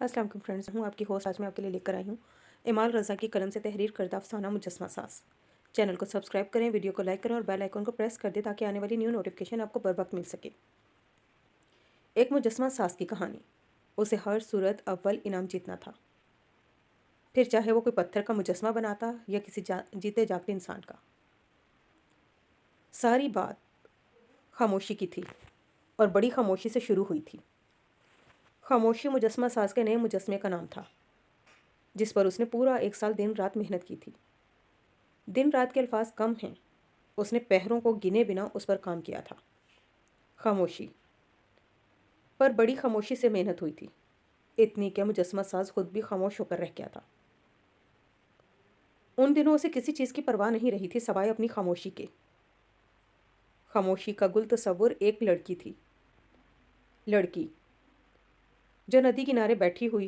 السلام علیکم فرینڈز، ہوں آپ کی ہوسٹ۔ آج میں آپ کے لیے لے کر آئی ہوں ایمال رضا کی قلم سے تحریر کردہ افسانہ مجسمہ ساز۔ چینل کو سبسکرائب کریں، ویڈیو کو لائک کریں اور بیل آئیکن کو پریس کر دیں تاکہ آنے والی نیو نوٹیفیکیشن آپ کو بر وقت مل سکے۔ ایک مجسمہ ساز کی کہانی۔ اسے ہر صورت اول انعام جیتنا تھا، پھر چاہے وہ کوئی پتھر کا مجسمہ بناتا یا کسی جیتے جاگتے انسان کا۔ ساری بات خاموشی کی تھی اور بڑی خاموشی سے شروع ہوئی تھی۔ خاموشی مجسمہ ساز کے نئے مجسمے کا نام تھا، جس پر اس نے پورا 1 سال دن رات محنت کی تھی۔ دن رات کے الفاظ کم ہیں، اس نے پہروں کو گنے بنا اس پر کام کیا تھا۔ خاموشی پر بڑی خاموشی سے محنت ہوئی تھی، اتنی کہ مجسمہ ساز خود بھی خاموش ہو کر رہ گیا تھا۔ ان دنوں اسے کسی چیز کی پرواہ نہیں رہی تھی سوائے اپنی خاموشی کے۔ خاموشی کا گل تصور ایک لڑکی تھی، لڑکی جو ندی کنارے بیٹھی ہوئی،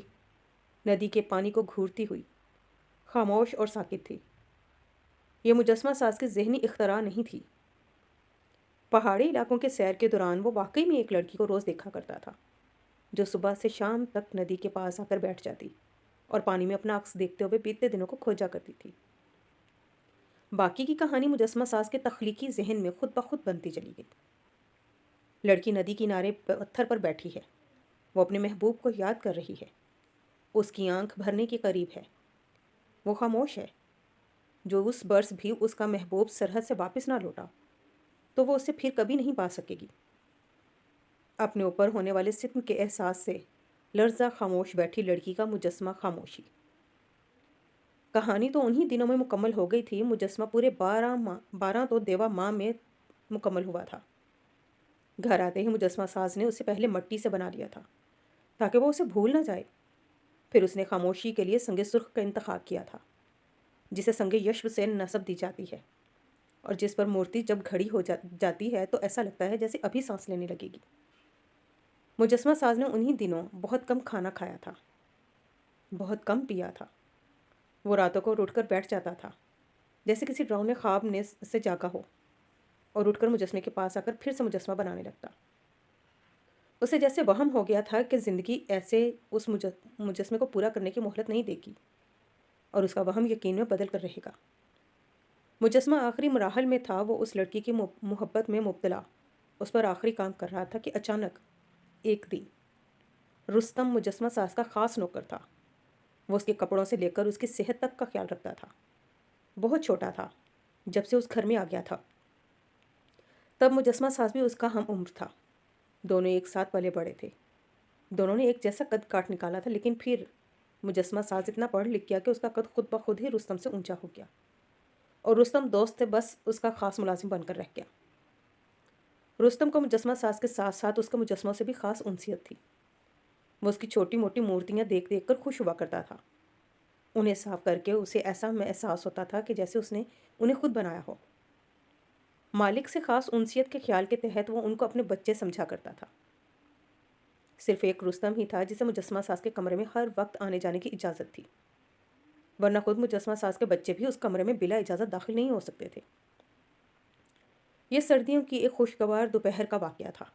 ندی کے پانی کو گھورتی ہوئی، خاموش اور ساکت تھی۔ یہ مجسمہ ساز کی ذہنی اختراع نہیں تھی۔ پہاڑی علاقوں کے سیر کے دوران وہ واقعی میں ایک لڑکی کو روز دیکھا کرتا تھا، جو صبح سے شام تک ندی کے پاس آ کر بیٹھ جاتی اور پانی میں اپنا عکس دیکھتے ہوئے بیتے دنوں کو کھوجا کرتی تھی۔ باقی کی کہانی مجسمہ ساز کے تخلیقی ذہن میں خود بخود بنتی چلی گئی۔ لڑکی ندی کنارے پتھر پر بیٹھی ہے، وہ اپنے محبوب کو یاد کر رہی ہے، اس کی آنکھ بھرنے کے قریب ہے، وہ خاموش ہے۔ جو اس برس بھی اس کا محبوب سرحد سے واپس نہ لوٹا تو وہ اسے پھر کبھی نہیں پا سکے گی۔ اپنے اوپر ہونے والے ستم کے احساس سے لرزہ خاموش بیٹھی لڑکی کا مجسمہ خاموشی۔ کہانی تو انہی دنوں میں مکمل ہو گئی تھی۔ مجسمہ پورے 12 تو دیوا ماہ میں مکمل ہوا تھا۔ گھر آتے ہی مجسمہ ساز نے اسے پہلے مٹی سے بنا لیا تھا تاکہ وہ اسے بھول نہ جائے۔ پھر اس نے خاموشی کے لیے سنگ سرخ کا انتخاب کیا تھا، جسے سنگ یشب سے نسب دی جاتی ہے، اور جس پر مورتی جب کھڑی ہو جاتی ہے تو ایسا لگتا ہے جیسے ابھی سانس لینے لگے گی۔ مجسمہ ساز نے انہی دنوں بہت کم کھانا کھایا تھا، بہت کم پیا تھا۔ وہ راتوں کو اٹھ کر بیٹھ جاتا تھا جیسے کسی ڈراؤنے خواب نے سے جاگا ہو، اور اٹھ کر مجسمے کے پاس آ کر پھر سے مجسمہ بنانے لگتا۔ اسے جیسے وہم ہو گیا تھا کہ زندگی ایسے اس مجسمے کو پورا کرنے کی مہلت نہیں دے گی، اور اس کا وہم یقین میں بدل کر رہے گا۔ مجسمہ آخری مراحل میں تھا، وہ اس لڑکی کی محبت میں مبتلا اس پر آخری کام کر رہا تھا کہ اچانک ایک دن رستم مجسمہ ساز کا خاص نوکر تھا۔ وہ اس کے کپڑوں سے لے کر اس کی صحت تک کا خیال رکھتا تھا۔ بہت چھوٹا تھا جب سے اس گھر میں آ گیا تھا، تب مجسمہ ساز بھی اس کا ہم عمر تھا۔ دونوں ایک ساتھ پلے بڑے تھے، دونوں نے ایک جیسا قد کاٹ نکالا تھا، لیکن پھر مجسمہ ساز اتنا پڑھ لکھ گیا کہ اس کا قد خود بخود ہی رستم سے اونچا ہو گیا، اور رستم دوست سے بس اس کا خاص ملازم بن کر رہ گیا۔ رستم کو مجسمہ ساز کے ساتھ ساتھ اس کے مجسموں سے بھی خاص انسیت تھی۔ وہ اس کی چھوٹی موٹی مورتیاں دیکھ دیکھ کر خوش ہوا کرتا تھا۔ انہیں صاف کر کے اسے ایسا احساس ہوتا تھا کہ جیسے اس نے انہیں خود بنایا ہو۔ مالک سے خاص انسیت کے خیال کے تحت وہ ان کو اپنے بچے سمجھا کرتا تھا۔ صرف ایک رستم ہی تھا جسے مجسمہ ساز کے کمرے میں ہر وقت آنے جانے کی اجازت تھی، ورنہ خود مجسمہ ساز کے بچے بھی اس کمرے میں بلا اجازت داخل نہیں ہو سکتے تھے۔ یہ سردیوں کی ایک خوشگوار دوپہر کا واقعہ تھا۔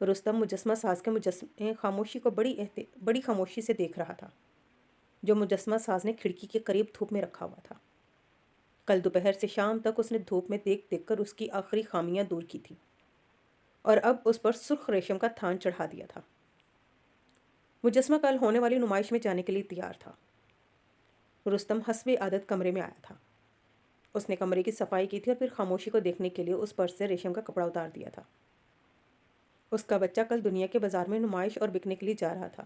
رستم مجسمہ ساز کے مجسمے خاموشی کو بڑی خاموشی سے دیکھ رہا تھا، جو مجسمہ ساز نے کھڑکی کے قریب دھوپ میں رکھا ہوا تھا۔ کل دوپہر سے شام تک اس نے دھوپ میں دیکھ دیکھ کر اس کی آخری خامیاں دور کی تھی، اور اب اس پر سرخ ریشم کا تھان چڑھا دیا تھا۔ مجسمہ کل ہونے والی نمائش میں جانے کے لیے تیار تھا۔ رستم حسب عادت کمرے میں آیا تھا۔ اس نے کمرے کی صفائی کی تھی اور پھر خاموشی کو دیکھنے کے لیے اس پر سے ریشم کا کپڑا اتار دیا تھا۔ اس کا بچہ کل دنیا کے بازار میں نمائش اور بکنے کے لیے جا رہا تھا۔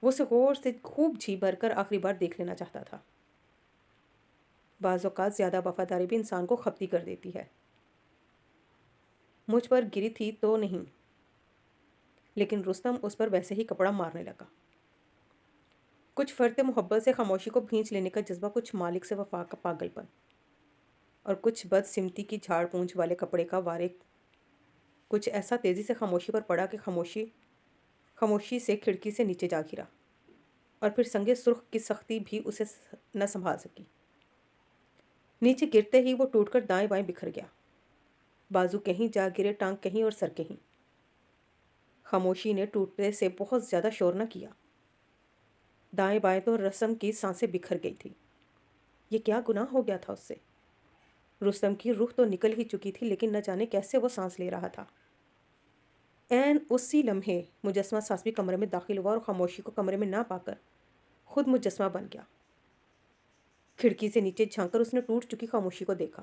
وہ اسے غور سے خوب جی بھر کر آخری بار دیکھ لینا چاہتا تھا۔ بعض اوقات زیادہ وفاداری بھی انسان کو خپتی کر دیتی ہے۔ مجھ پر گری تھی تو نہیں، لیکن رستم اس پر ویسے ہی کپڑا مارنے لگا۔ کچھ فرط محبت سے خاموشی کو بھینچ لینے کا جذبہ، کچھ مالک سے وفا کا پاگل پن، اور کچھ بد سمتی کی جھاڑ پونچھ والے کپڑے کا وارے، کچھ ایسا تیزی سے خاموشی پر پڑا کہ خاموشی سے کھڑکی سے نیچے جا گرا، اور پھر سنگ سرخ کی سختی بھی اسے نہ سنبھال سکی۔ نیچے گرتے ہی وہ ٹوٹ کر دائیں بائیں بکھر گیا۔ بازو کہیں جا گرے، ٹانگ کہیں اور سر کہیں۔ خاموشی نے ٹوٹنے سے بہت زیادہ شور نہ کیا۔ دائیں بائیں تو رستم کی سانسیں بکھر گئی تھی۔ یہ کیا گناہ ہو گیا تھا اس سے؟ رستم کی روح تو نکل ہی چکی تھی، لیکن نہ جانے کیسے وہ سانس لے رہا تھا۔ عین اسی لمحے مجسمہ ساز بھی کمرے میں داخل ہوا اور خاموشی کو کمرے میں نہ پا کر خود مجسمہ بن گیا۔ کھڑکی سے نیچے جھانک کر اس نے ٹوٹ چکی خاموشی کو دیکھا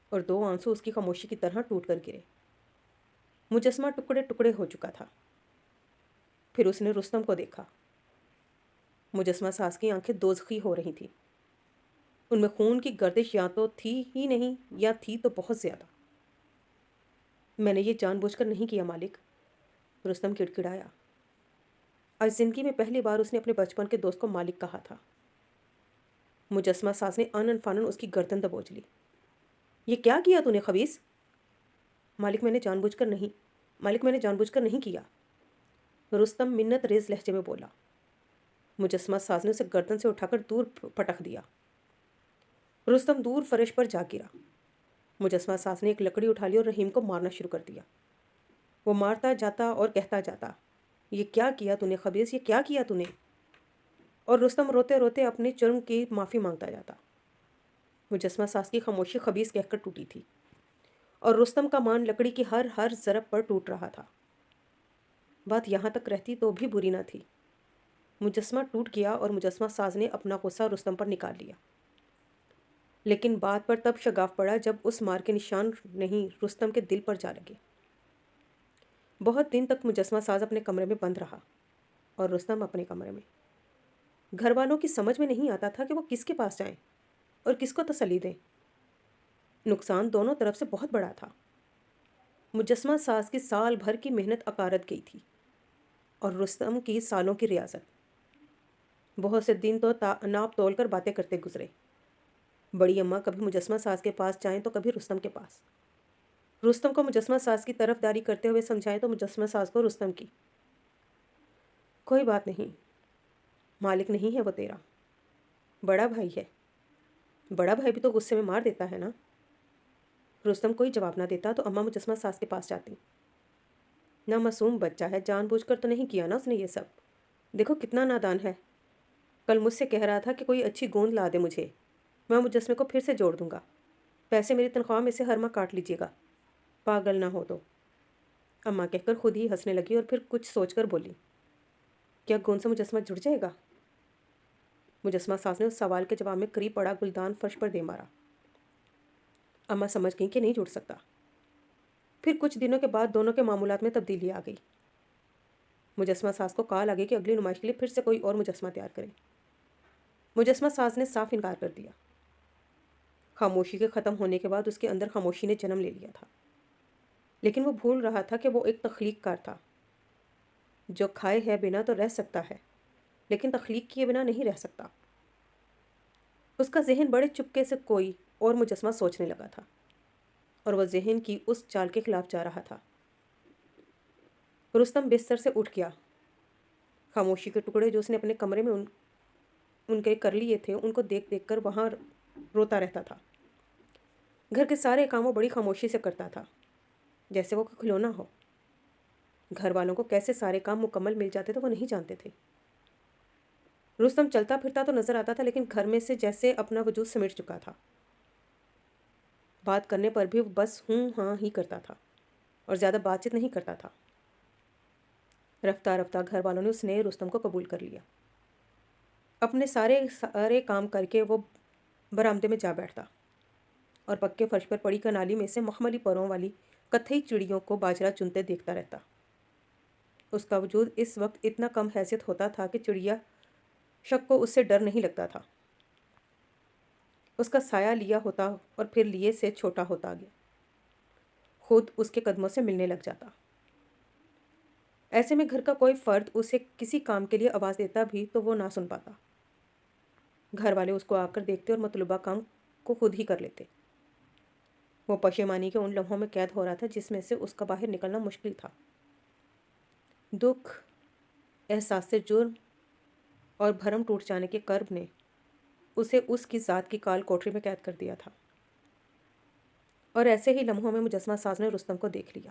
اور دو آنسو اس کی خاموشی کی طرح ٹوٹ کر گرے۔ مجسمہ ٹکڑے ٹکڑے ہو چکا تھا۔ پھر اس نے رستم کو دیکھا۔ مجسمہ ساز کی آنکھیں دوزخی ہو رہی تھیں۔ ان میں خون کی گردش یا تو تھی ہی نہیں یا تھی تو بہت زیادہ۔ میں نے یہ جان بوجھ کر نہیں کیا مالک، رستم کڑکڑایا۔ آج زندگی میں پہلی بار اس نے اپنے بچپن کے دوست کو مالک کہا تھا۔ مجسمہ ساز نے آنن فانن اس کی گردن دبوچ لی۔ یہ کیا کیا تو نے خبیث؟ مالک میں نے جان بوجھ کر نہیں کیا، رستم منت ریز لہجے میں بولا۔ مجسمہ ساز نے اسے گردن سے اٹھا کر دور پٹک دیا۔ رستم دور فرش پر جا گرا۔ مجسمہ ساز نے ایک لکڑی اٹھا لی اور رحیم کو مارنا شروع کر دیا۔ وہ مارتا جاتا اور کہتا جاتا، یہ کیا کیا تو نے خبیث، یہ کیا کیا تو نے؟ اور رستم روتے روتے اپنے جرم کی معافی مانگتا جاتا۔ مجسمہ ساز کی خاموشی خبیث کہہ کر ٹوٹی تھی اور رستم کا مان لکڑی کی ہر ضرب پر ٹوٹ رہا تھا۔ بات یہاں تک رہتی تو بھی بری نہ تھی۔ مجسمہ ٹوٹ گیا اور مجسمہ ساز نے اپنا غصہ رستم پر نکال لیا، لیکن بات پر تب شگاف پڑا جب اس مار کے نشان نہیں رستم کے دل پر جا لگے۔ بہت دن تک مجسمہ ساز اپنے کمرے میں بند رہا اور رستم اپنے کمرے میں۔ گھر والوں کی سمجھ میں نہیں آتا تھا کہ وہ کس کے پاس جائیں اور کس کو تسلی دیں۔ نقصان دونوں طرف سے بہت بڑا تھا۔ مجسمہ ساز کی سال بھر کی محنت عقارت گئی تھی اور رستم کی سالوں کی ریاضت۔ بہت سے دن تو ناپ تول کر باتیں کرتے گزرے۔ بڑی اماں کبھی مجسمہ ساز کے پاس جائیں تو کبھی رستم کے پاس۔ رستم کو مجسمہ ساز کی طرف داری کرتے ہوئے سمجھائیں تو مجسمہ ساز کو رستم کی۔ کوئی بات نہیں، مالک نہیں ہے وہ تیرا، بڑا بھائی ہے۔ بڑا بھائی بھی تو غصے میں مار دیتا ہے نا۔ رستم کوئی جواب نہ دیتا تو اماں مجسمہ ساز کے پاس جاتی۔ نہ معصوم بچہ ہے، جان بوجھ کر تو نہیں کیا نا اس نے یہ سب۔ دیکھو کتنا نادان ہے۔ کل مجھ سے کہہ رہا تھا کہ کوئی اچھی گوند لا دے مجھے، میں مجسمے کو پھر سے جوڑ دوں گا، پیسے میری تنخواہ میں سے ہر ماہ کاٹ لیجیے گا، پاگل نہ ہو تو۔ اماں کہہ کر خود ہی ہنسنے لگی اور پھر کچھ سوچ کر بولی، کیا گوند سے مجسمہ جڑ جائے گا؟ مجسمہ ساز نے اس سوال کے جواب میں قریب پڑا گلدان فرش پر دے مارا۔ اماں سمجھ گئیں کہ نہیں جڑ سکتا۔ پھر کچھ دنوں کے بعد دونوں کے معمولات میں تبدیلی آ گئی۔ مجسمہ ساز کو کال آ گئی کہ اگلی نمائش کے لیے پھر سے کوئی اور مجسمہ تیار کرے۔ مجسمہ ساز نے صاف انکار کر دیا۔ خاموشی کے ختم ہونے کے بعد اس کے اندر خاموشی نے جنم لے لیا تھا، لیکن وہ بھول رہا تھا کہ وہ ایک تخلیق کار تھا جو کھائے ہے بنا تو رہ سکتا ہے، لیکن تخلیق کیے بنا نہیں رہ سکتا۔ اس کا ذہن بڑے چپکے سے کوئی اور مجسمہ سوچنے لگا تھا اور وہ ذہن کی اس چال کے خلاف جا رہا تھا۔ رستم بستر سے اٹھ گیا۔ خاموشی کے ٹکڑے جو اس نے اپنے کمرے میں ان کے کر لیے تھے ان کو دیکھ دیکھ کر وہاں روتا رہتا تھا۔ گھر کے سارے کام وہ بڑی خاموشی سے کرتا تھا، جیسے وہ کھلونا ہو۔ گھر والوں کو کیسے سارے کام مکمل مل جاتے تھے وہ نہیں جانتے تھے۔ رستم چلتا پھرتا تو نظر آتا تھا، لیکن گھر میں سے جیسے اپنا وجود سمیٹ چکا تھا۔ بات کرنے پر بھی وہ بس ہوں ہاں ہی کرتا تھا اور زیادہ بات چیت نہیں کرتا تھا۔ رفتہ رفتہ گھر والوں نے اس نئے رستم کو قبول کر لیا۔ اپنے سارے کام کر کے وہ برآمدے میں جا بیٹھتا اور پکے فرش پر پڑی کنالی میں سے مخملی پروں والی کتھئی چڑیوں کو باجرہ چنتے دیکھتا رہتا۔ اس کا وجود اس وقت اتنا کم حیثیت ہوتا تھا کہ چڑیا شک کو اس سے ڈر نہیں لگتا تھا۔ اس کا سایہ لیا ہوتا اور پھر لیے سے چھوٹا ہوتا گیا، خود اس کے قدموں سے ملنے لگ جاتا۔ ایسے میں گھر کا کوئی فرد اسے کسی کام کے لیے آواز دیتا بھی تو وہ نہ سن پاتا۔ گھر والے اس کو آ کر دیکھتے اور مطلوبہ کام کو خود ہی کر لیتے۔ وہ پشیمانی کے ان لمحوں میں قید ہو رہا تھا جس میں سے اس کا باہر نکلنا مشکل تھا۔ دکھ، احساس سے جرم اور بھرم ٹوٹ جانے کے کرب نے اسے اس کی ذات کی کال کوٹری میں قید کر دیا تھا۔ اور ایسے ہی لمحوں میں مجسمہ ساز نے رستم کو دیکھ لیا۔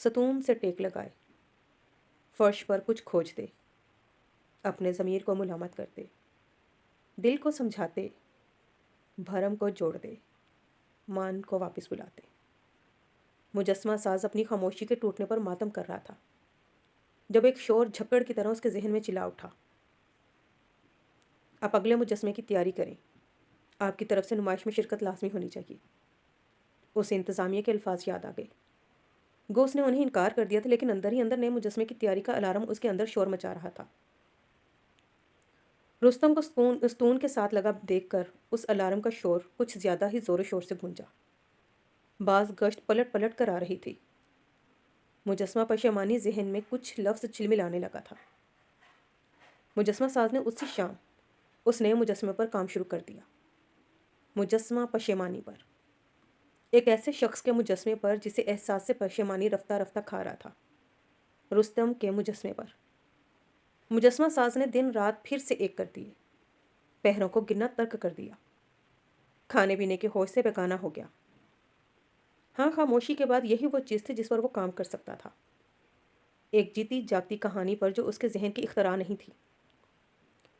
ستون سے ٹیک لگائے، فرش پر کچھ کھوجتے، اپنے ضمیر کو ملامت کرتے، دل کو سمجھاتے، بھرم کو جوڑتے، مان کو واپس بلاتے۔ مجسمہ ساز اپنی خاموشی کے ٹوٹنے پر ماتم کر رہا تھا جب ایک شور جھکڑ کی طرح اس کے ذہن میں چلا اٹھا، آپ اگلے مجسمے کی تیاری کریں، آپ کی طرف سے نمائش میں شرکت لازمی ہونی چاہیے۔ اسے انتظامیہ کے الفاظ یاد آ گئے۔ گو اس نے انہیں انکار کر دیا تھا، لیکن اندر ہی اندر نئے مجسمے کی تیاری کا الارم اس کے اندر شور مچا رہا تھا۔ رستم کو ستون کے ساتھ لگا دیکھ کر اس الارم کا شور کچھ زیادہ ہی زور و شور سے گونجا۔ بعض گشت پلٹ پلٹ کر آ رہی تھی۔ مجسمہ پشیمانی ذہن میں کچھ لفظ چلملانے لگا تھا۔ مجسمہ ساز نے اسی شام اس نئے مجسمے پر کام شروع کر دیا، مجسمہ پشیمانی پر، ایک ایسے شخص کے مجسمے پر جسے احساس سے پشیمانی رفتہ رفتہ کھا رہا تھا، رستم کے مجسمے پر۔ مجسمہ ساز نے دن رات پھر سے ایک کر دیے، پہروں کو گننا ترک کر دیا، کھانے پینے کے ہوش سے بیگانہ ہو گیا۔ ہاں، خاموشی کے بعد یہی وہ چیز تھی جس پر وہ کام کر سکتا تھا، ایک جیتی جاگتی کہانی پر جو اس کے ذہن کی اختراع نہیں تھی،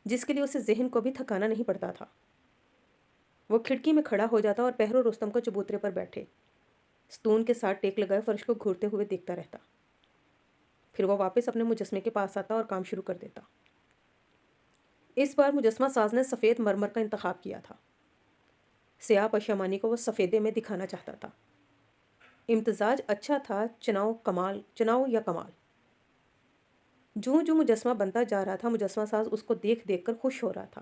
جس کے لیے اسے ذہن کو بھی تھکانا نہیں پڑتا تھا۔ وہ کھڑکی میں کھڑا ہو جاتا اور پہرو رستم کو چبوترے پر بیٹھے ستون کے ساتھ ٹیک لگائے فرش کو گھورتے ہوئے دیکھتا رہتا۔ پھر وہ واپس اپنے مجسمے کے پاس آتا اور کام شروع کر دیتا۔ اس بار مجسمہ ساز نے سفید مرمر کا انتخاب کیا تھا۔ سیاہ پشیمانی کو وہ سفیدے میں دکھانا چاہتا تھا۔ امتزاج اچھا تھا، چناؤ یا کمال۔ جوں جوں مجسمہ بنتا جا رہا تھا، مجسمہ ساز اس کو دیکھ دیکھ کر خوش ہو رہا تھا۔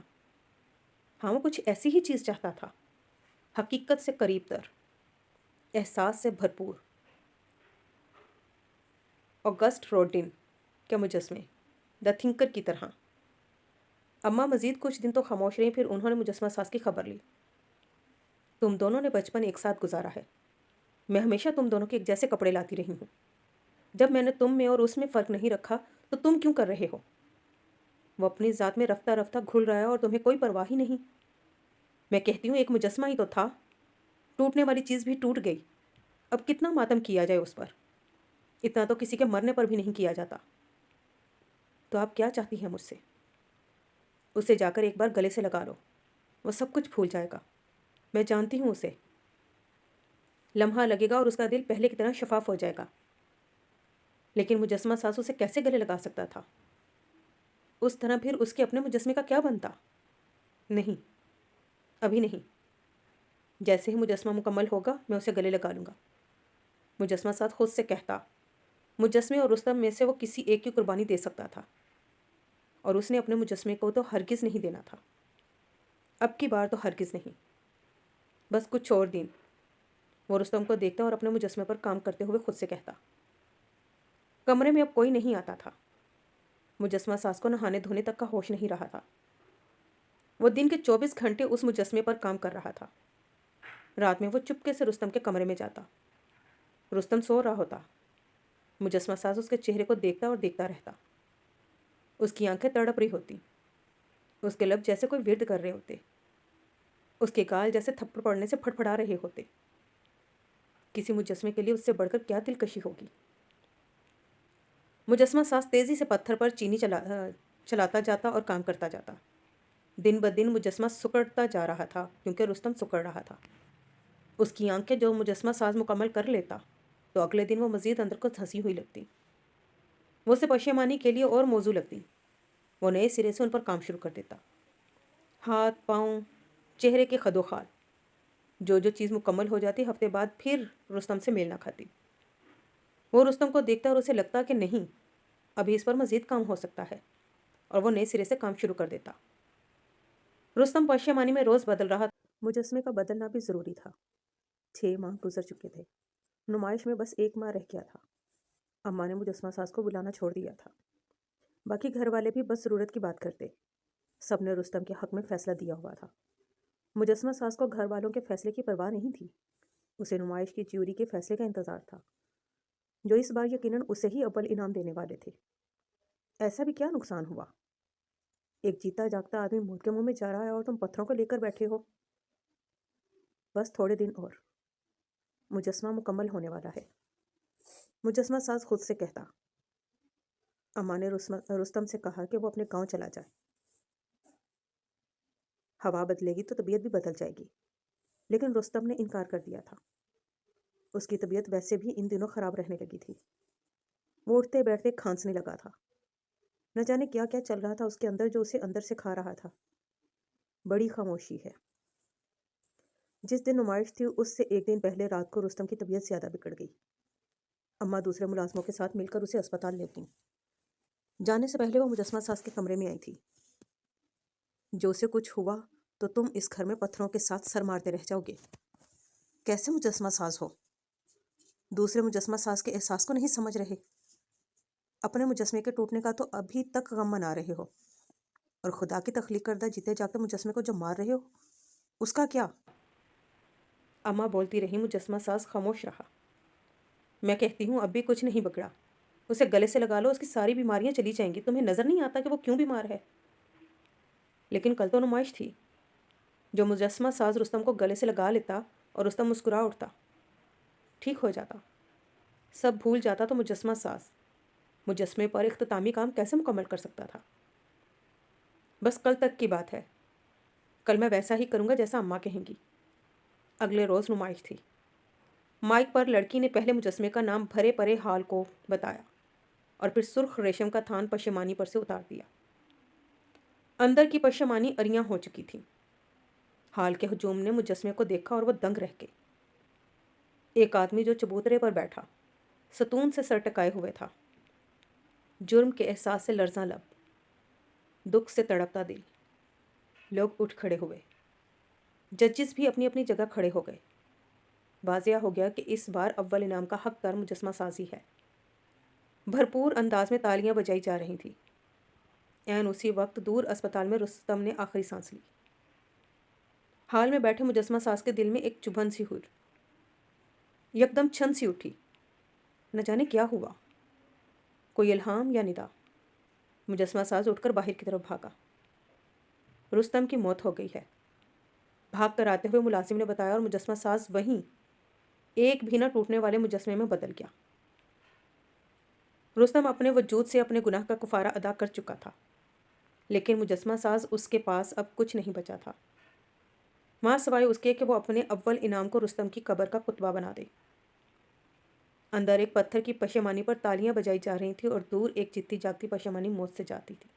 ہاں، وہ کچھ ایسی ہی چیز چاہتا تھا، حقیقت سے قریب تر، احساس سے بھرپور۔ آگسٹ روڈن کے مجسمے، دا تھنکر کی طرح۔ اماں مزید کچھ دن تو خاموش رہیں، پھر انہوں نے مجسمہ ساز کی خبر لی۔ تم دونوں نے بچپن ایک ساتھ گزارا ہے، میں ہمیشہ تم دونوں کے ایک جیسے کپڑے لاتی رہی ہوں۔ جب میں نے تم میں اور اس میں فرق نہیں رکھا تو تم کیوں کر رہے ہو؟ وہ اپنی ذات میں رفتہ رفتہ گھل رہا ہے اور تمہیں کوئی پرواہ ہی نہیں۔ میں کہتی ہوں ایک مجسمہ ہی تو تھا، ٹوٹنے والی چیز بھی ٹوٹ گئی، اب کتنا ماتم کیا جائے اس پر؟ اتنا تو کسی کے مرنے پر بھی نہیں کیا جاتا۔ تو آپ کیا چاہتی ہیں مجھ سے؟ اسے جا کر ایک بار گلے سے لگا لو، وہ سب کچھ بھول جائے گا۔ میں جانتی ہوں اسے، لمحہ لگے گا اور اس کا دل پہلے کی طرح شفاف ہو جائے گا۔ لیکن مجسمہ ساز اسے کیسے گلے لگا سکتا تھا؟ اس طرح پھر اس کے اپنے مجسمے کا کیا بنتا؟ نہیں، ابھی نہیں۔ جیسے ہی مجسمہ مکمل ہوگا میں اسے گلے لگا لوں گا، مجسمہ ساز خود سے کہتا۔ مجسمے اور رستم میں سے وہ کسی ایک کی قربانی دے سکتا تھا، اور اس نے اپنے مجسمے کو تو ہرگز نہیں دینا تھا، اب کی بار تو ہرگز نہیں۔ بس کچھ اور دن، وہ رستم کو دیکھتا اور اپنے مجسمے پر کام کرتے ہوئے خود سے کہتا۔ کمرے میں اب کوئی نہیں آتا تھا، مجسمہ ساز کو نہانے دھونے تک کا ہوش نہیں رہا تھا۔ وہ دن کے 24 گھنٹے اس مجسمے پر کام کر رہا تھا۔ رات میں وہ چپکے سے رستم کے کمرے میں جاتا، رستم سو رہا ہوتا، مجسمہ ساز اس کے چہرے کو دیکھتا اور دیکھتا رہتا۔ اس کی آنکھیں تڑپ رہی ہوتی، اس کے لب جیسے کوئی ورد کر رہے ہوتے، اس کے گال جیسے تھپڑ پڑنے سے پھڑپڑا رہے ہوتے۔ کسی مجسمے کے لیے اس سے بڑھ کر کیا دلکشی ہوگی؟ مجسمہ ساز تیزی سے پتھر پر چینی چلاتا جاتا اور کام کرتا جاتا۔ دن بدن مجسمہ سکڑتا جا رہا تھا کیونکہ رستم سکڑ رہا تھا۔ اس کی آنکھیں جو مجسمہ ساز مکمل کر لیتا تو اگلے دن وہ مزید اندر کو دھنسی ہوئی لگتی، وہ اسے پشیمانی کے لیے اور موزوں لگتی۔ وہ نئے سرے سے ان پر کام شروع کر دیتا، ہاتھ، پاؤں، چہرے کے خد و خال۔ جو چیز مکمل ہو جاتی ہفتے بعد پھر رستم سے میل نہ کھاتی۔ وہ رستم کو دیکھتا اور اسے لگتا کہ نہیں، ابھی اس پر مزید کام ہو سکتا ہے، اور وہ نئے سرے سے کام شروع کر دیتا۔ رستم پشیمانی میں روز بدل رہا، مجسمے کا بدلنا بھی ضروری تھا۔ 6 ماہ گزر چکے تھے، نمائش میں بس 1 ماہ رہ گیا تھا۔ اماں نے مجسمہ ساز کو بلانا چھوڑ دیا تھا، باقی گھر والے بھی بس ضرورت کی بات کرتے۔ سب نے رستم کے حق میں فیصلہ دیا ہوا تھا۔ مجسمہ ساز کو گھر والوں کے فیصلے کی پرواہ نہیں تھی، اسے نمائش کی جیوری کے فیصلے کا انتظار تھا، جو اس بار یقیناً اسے ہی اول انعام دینے والے تھے۔ ایسا بھی کیا نقصان ہوا؟ ایک جیتا جاگتا آدمی موت کے منہ میں جا رہا ہے اور تم پتھروں کو لے کر بیٹھے ہو۔ بس تھوڑے دن اور، مجسمہ مکمل ہونے والا ہے۔ مجسمہ ساز خود سے کہتا۔ اماں نے رستم سے کہا کہ وہ اپنے گاؤں چلا جائے۔ ہوا بدلے گی تو طبیعت بھی بدل جائے گی، لیکن رستم نے انکار کر دیا تھا۔ اس کی طبیعت ویسے بھی ان دنوں خراب رہنے لگی تھی۔ وہ اٹھتے بیٹھتے کھانسنے لگا تھا۔ نہ جانے کیا کیا چل رہا تھا اس کے اندر جو اسے اندر سے کھا رہا تھا۔ بڑی خاموشی ہے۔ جس دن نمائش تھی اس سے ایک دن پہلے رات کو رستم کی طبیعت زیادہ بگڑ گئی۔ اماں دوسرے ملازموں کے ساتھ مل کر اسے اسپتال لے گئیں۔ جانے سے پہلے وہ مجسمہ ساز کے کمرے میں آئی تھی۔ جو سے کچھ ہوا تو تم اس گھر میں پتھروں کے ساتھ سر مارتے رہ جاؤ گے۔ کیسے مجسمہ ساز ہو؟ دوسرے مجسمہ ساز کے احساس کو نہیں سمجھ رہے؟ اپنے مجسمے کے ٹوٹنے کا تو ابھی تک غم منا رہے ہو، اور خدا کی تخلیق کردہ جیتے جاگتے مجسمے کو جو مار رہے ہو اس کا کیا؟ اماں بولتی رہی، مجسمہ ساز خاموش رہا۔ میں کہتی ہوں اب بھی کچھ نہیں بگڑا، اسے گلے سے لگا لو، اس کی ساری بیماریاں چلی جائیں گی۔ تمہیں نظر نہیں آتا کہ وہ کیوں بیمار ہے؟ لیکن کل تو نمائش تھی۔ جو مجسمہ ساز رستم کو گلے سے لگا لیتا اور رستم مسکرا اٹھتا، ٹھیک ہو جاتا، سب بھول جاتا، تو مجسمہ ساز مجسمے پر اختتامی کام کیسے مکمل کر سکتا تھا؟ بس کل تک کی بات ہے۔ کل میں ویسا ہی کروں گا جیسا اماں کہیں گی۔ اگلے روز نمائش تھی۔ مائک پر لڑکی نے پہلے مجسمے کا نام بھرے پرے حال کو بتایا اور پھر سرخ ریشم کا تھان پشمانی پر سے اتار دیا۔ اندر کی پشمانی اریاں ہو چکی تھیں۔ حال کے ہجوم نے مجسمے کو دیکھا اور وہ دنگ رہ گئے۔ ایک آدمی جو چبوترے پر بیٹھا ستون سے سر ٹکائے ہوئے تھا، جرم کے احساس سے لرزاں لب، دکھ سے تڑپتا دل۔ لوگ اٹھ کھڑے ہوئے۔ ججز بھی اپنی اپنی جگہ کھڑے ہو گئے۔ واضح ہو گیا کہ اس بار اول انعام کا حقدار مجسمہ سازی ہے۔ بھرپور انداز میں تالیاں بجائی جا رہی تھیں۔ عین اسی وقت دور اسپتال میں رستم نے آخری سانس لی۔ حال میں بیٹھے مجسمہ ساز کے دل میں ایک چبھن سی ہوئی، یکدم چھن سی اٹھی۔ نہ جانے کیا ہوا، کوئی الہام یا ندا۔ مجسمہ ساز اٹھ کر باہر کی طرف بھاگا۔ رستم کی موت ہو گئی ہے، بھاگ کر آتے ہوئے ملازم نے بتایا، اور مجسمہ ساز وہیں ایک بھی نہ ٹوٹنے والے مجسمے میں بدل گیا۔ رستم اپنے وجود سے اپنے گناہ کا کفارہ ادا کر چکا تھا، لیکن مجسمہ ساز اس کے پاس اب کچھ نہیں بچا تھا، ماں سوائے اس کے کہ وہ اپنے اول انعام کو رستم کی قبر کا خطبہ بنا دے۔ اندر ایک پتھر کی پشمانی پر تالیاں بجائی جا رہی تھیں اور دور ایک جیتی جاگتی پشمانی موت سے جاتی تھی۔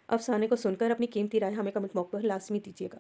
افسانے کو سن کر اپنی قیمتی رائے ہمیں کمنٹ باکس پر لازمی دیجیے گا۔